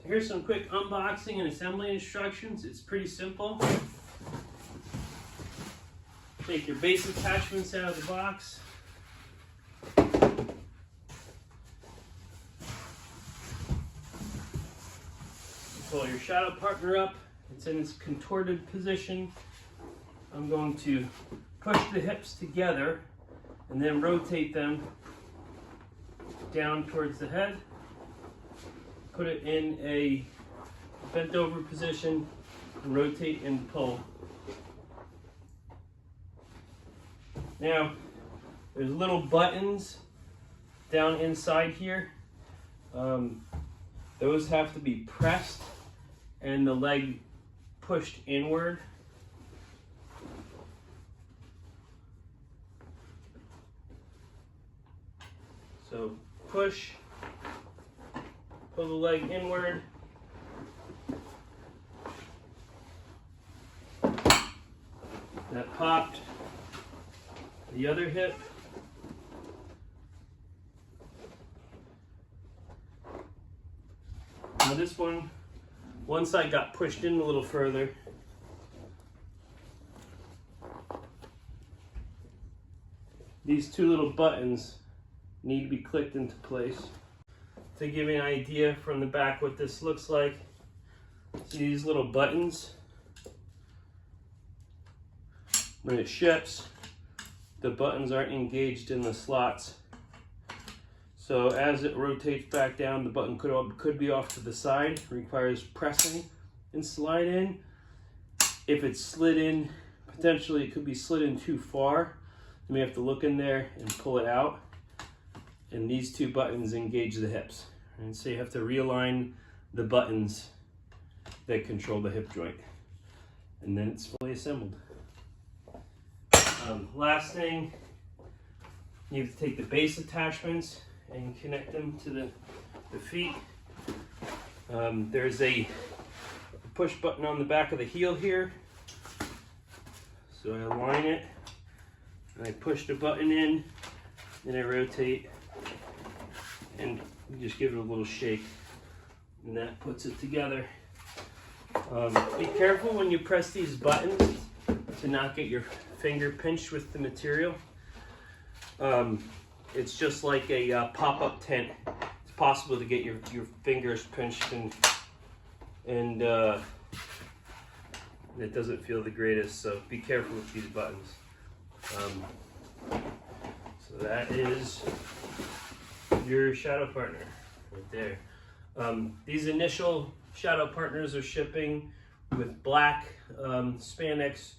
here's some quick unboxing and assembly instructions. It's pretty simple. Take your base attachments out of the box. Pull your ShadowPartner up. It's in its contorted position. I'm going to push the hips together and then rotate them down towards the head. Put it in a bent over position and rotate and pull. Now, there's little buttons down inside here. Those have to be pressed and the leg pushed inward. So push, pull the leg inward. That popped. The other hip. Now this one side got pushed in a little further. These two little buttons need to be clicked into place. To give you an idea from the back what this looks like, see these little buttons? When it ships, the buttons aren't engaged in the slots. So as it rotates back down, the button could be off to the side. It requires pressing and slide in. If it's slid in, potentially it could be slid in too far. You may have to look in there and pull it out. And these two buttons engage the hips. And so you have to realign the buttons that control the hip joint. And then it's fully assembled. Last thing, you have to take the base attachments and connect them to the feet. There's a push button on the back of the heel here. So I align it, and I push the button in, then I rotate, and just give it a little shake, and that puts it together. Be careful when you press these buttons to not get your finger pinched with the material. It's just like a pop-up tent. It's possible to get your fingers pinched, and it doesn't feel the greatest, so be careful with these buttons. So that is your ShadowPartner right there. These initial ShadowPartners are shipping with black spandex.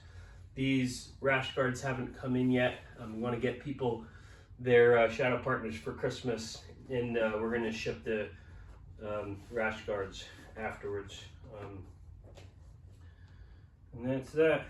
These rash guards haven't come in yet. We want to get people their ShadowPartners for Christmas, and we're going to ship the rash guards afterwards. And that's that.